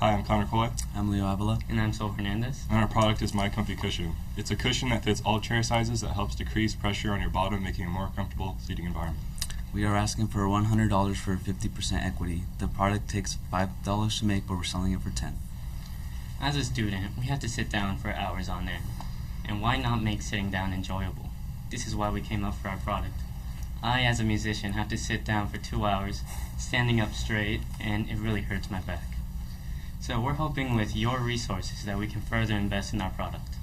Hi, I'm Connor Coy. I'm Leo Avila. And I'm Saul Hernandez. And our product is My Comfy Cushion. It's a cushion that fits all chair sizes that helps decrease pressure on your bottom, making a more comfortable seating environment. We are asking for $100 for 50% equity. The product takes $5 to make, but we're selling it for $10. As a student, we have to sit down for hours on end. And why not make sitting down enjoyable? This is why we came up for our product. I, as a musician, have to sit down for 2 hours, standing up straight, and it really hurts my back. So we're hoping with your resources that we can further invest in our product.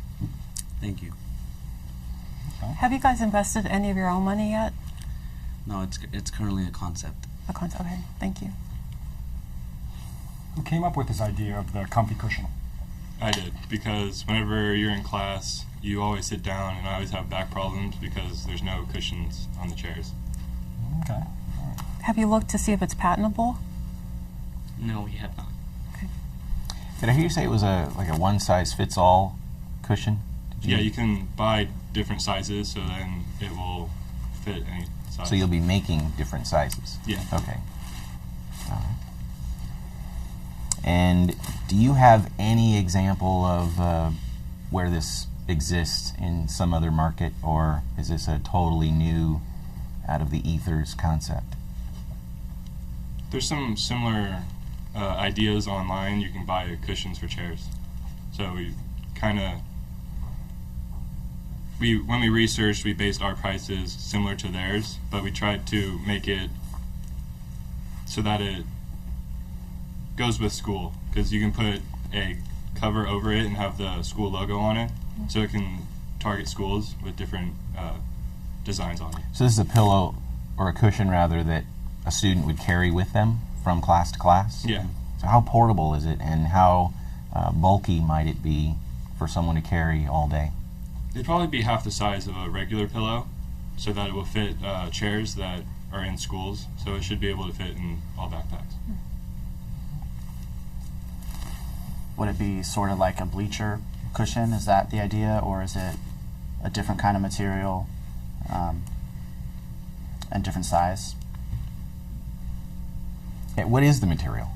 Thank you. Okay. Have you guys invested any of your own money yet? No, it's currently a concept. A concept, okay. Thank you. Who came up with this idea of the comfy cushion? I did, because whenever you're in class, you always sit down, and I always have back problems because there's no cushions on the chairs. Okay. Have you looked to see if it's patentable? No, we have not. Okay. Did I hear you say it was like a one-size-fits-all cushion? Yeah, you can buy different sizes, so then it will fit any size. So you'll be making different sizes? Yeah. Okay. All right. And do you have any example of where this exists in some other market, or is this a totally new, out of the ethers concept? There's some similar ideas online. You can buy cushions for chairs. So we kind of, when we researched, we based our prices similar to theirs, but we tried to make it so that it goes with school, because you can put a cover over it and have the school logo on it, so it can target schools with different designs on it. So this is a pillow, or a cushion rather, that a student would carry with them from class to class? Yeah. So how portable is it, and how bulky might it be for someone to carry all day? It'd probably be half the size of a regular pillow, so that it will fit chairs that are in schools, so it should be able to fit in all backpacks. Would it be sort of like a bleacher cushion? Is that the idea, or is it a different kind of material and different size? Yeah, what is the material?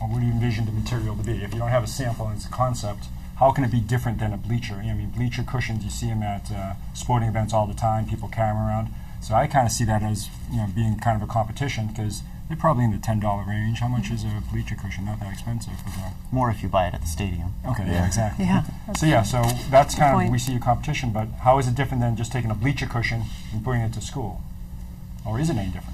Or what do you envision the material to be? If you don't have a sample and it's a concept, how can it be different than a bleacher? I mean, bleacher cushions, you see them at sporting events all the time, people carry them around. So I kind of see that as, being kind of a competition, because they're probably in the $10 range. How much is a bleacher cushion? Not that expensive. More if you buy it at the stadium. Okay, yeah, exactly. Yeah. So that's kind point. of, we see a competition, but how is it different than just taking a bleacher cushion and putting it to school? Or is it any different?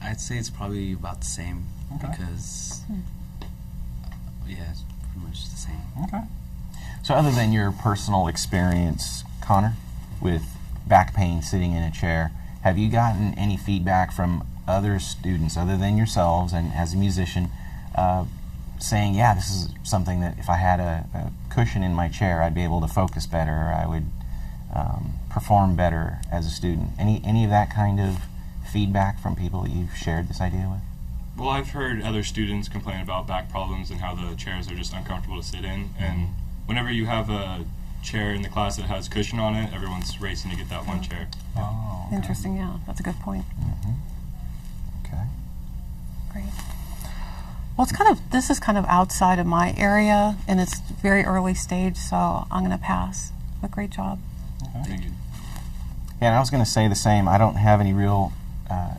I'd say it's probably about the same, Okay. because, yeah, it's pretty much the same. Okay. So other than your personal experience, Connor, with back pain sitting in a chair, have you gotten any feedback from other students other than yourselves and as a musician saying, yeah, this is something that if I had a cushion in my chair, I'd be able to focus better, or I would perform better as a student? Any of that kind of feedback from people that you've shared this idea with? Well, I've heard other students complain about back problems and how the chairs are just uncomfortable to sit in, and whenever you have a chair in the class that has cushion on it, everyone's racing to get that one chair. Oh, okay. Interesting, yeah. That's a good point. Okay. Great. Well, this is kind of outside of my area, and it's very early stage, so I'm going to pass. But great job. Thank you. Yeah, and I was going to say the same. I don't have any real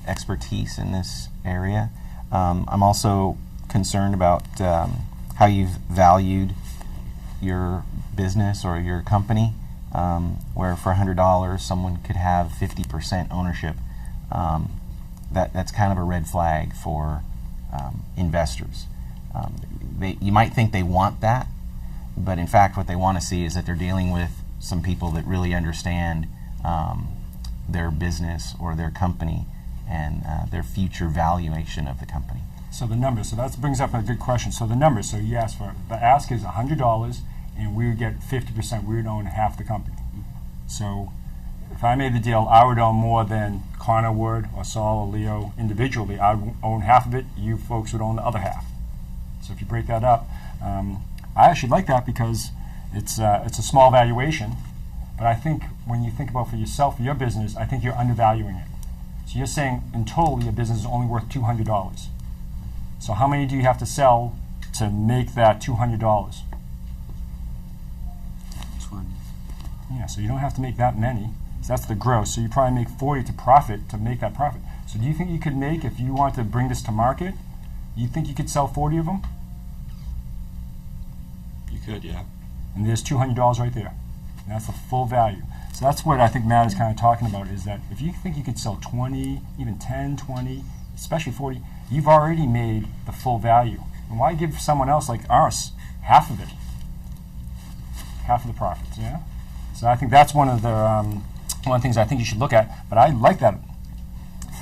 expertise in this area. I'm also concerned about how you've valued your business or your company, where for $100 someone could have 50% ownership. That's kind of a red flag for investors. You might think they want that, but in fact what they want to see is that they're dealing with some people that really understand their business or their company and their future valuation of the company. So the numbers, so that brings up a good question. So the numbers, so you asked for, the ask is $100, and we would get 50%, we would own half the company. So if I made the deal, I would own more than Connor would, or Saul, or Leo individually. I would own half of it, you folks would own the other half. So if you break that up, I actually like that because it's a small valuation, but I think when you think about for yourself, for your business, I think you're undervaluing it. So you're saying in total your business is only worth $200. So how many do you have to sell to make that $200? 20. Yeah, so you don't have to make that many. So that's the gross. So you probably make 40 to profit to make that profit. So do you think you could make, if you want to bring this to market, you think you could sell 40 of them? You could, yeah. And there's $200 right there. And that's the full value. So that's what I think Matt is kind of talking about, is that if you think you could sell 20, even 10, 20, especially 40, you've already made the full value. And why give someone else like us half of it? Half of the profits, yeah? So I think that's one of the things I think you should look at. But I like that.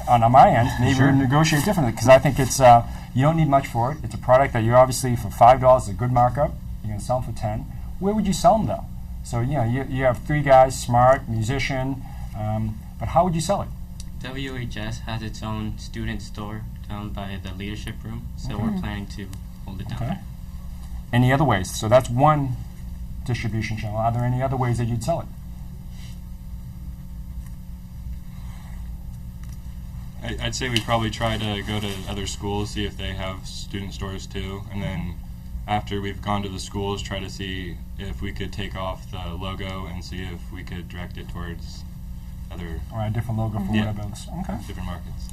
On my end, maybe we'll negotiate differently, because I think it's you don't need much for it. It's a product that you're obviously for $5 is a good markup. You're going to sell them for 10. Where would you sell them though? So you have 3 guys, smart, musician, but how would you sell it? WHS has its own student store down by the leadership room, so we're planning to hold it down. Okay. Any other ways? So that's one distribution channel. Are there any other ways that you'd sell it? I'd say we probably try to go to other schools, see if they have student stores too, and then after we've gone to the schools, try to see if we could take off the logo and see if we could direct it towards other Or a different logo for Yeah. whatever else? Okay. different markets.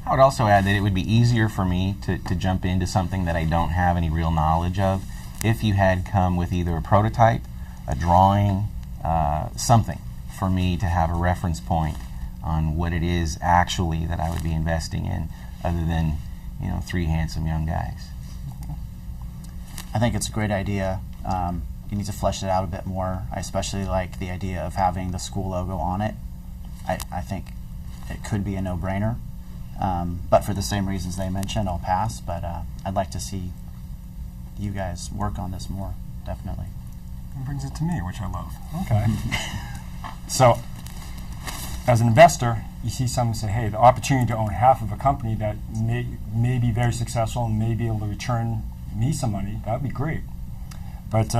I would also add that it would be easier for me to jump into something that I don't have any real knowledge of if you had come with either a prototype, a drawing, something for me to have a reference point on what it is actually that I would be investing in, other than 3 handsome young guys. I think it's a great idea. You need to flesh it out a bit more. I especially like the idea of having the school logo on it. I think it could be a no-brainer. But for the same reasons they mentioned, I'll pass. But I'd like to see you guys work on this more, definitely. It brings it to me, which I love. Okay. So, as an investor, you see someone say, hey, the opportunity to own half of a company that may be very successful and may be able to return me some money, that would be great. But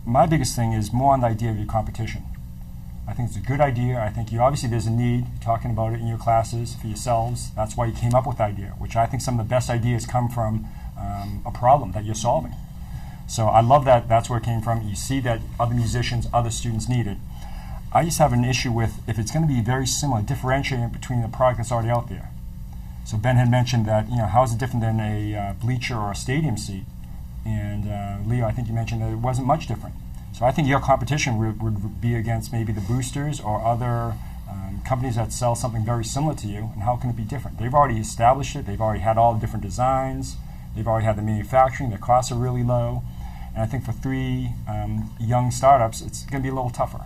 my biggest thing is more on the idea of your competition. I think it's a good idea. I think obviously there's a need, talking about it in your classes for yourselves. That's why you came up with the idea, which I think some of the best ideas come from a problem that you're solving. So I love that that's where it came from. You see that other musicians, other students need it. I just have an issue with if it's going to be very similar, differentiating between the product that's already out there. So Ben had mentioned that, how is it different than a bleacher or a stadium seat? And Leo, I think you mentioned that it wasn't much different. So I think your competition would be against maybe the boosters or other companies that sell something very similar to you, and how can it be different? They've already established it. They've already had all the different designs. They've already had the manufacturing. Their costs are really low. And I think for 3 young startups, it's going to be a little tougher.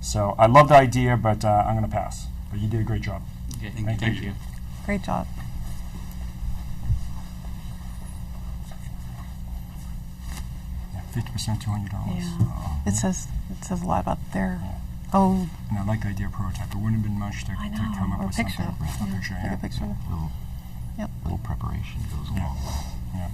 So I love the idea, but I'm going to pass. But you did a great job. Okay, Thank you. Great job. Yeah, 50%, $200. Yeah. It says a lot about their own. And I like the idea of prototype. It wouldn't have been much to I know. come up Or with picture. something. A picture, Take yeah. a picture. Little, Yep. little preparation goes a long way. Yeah.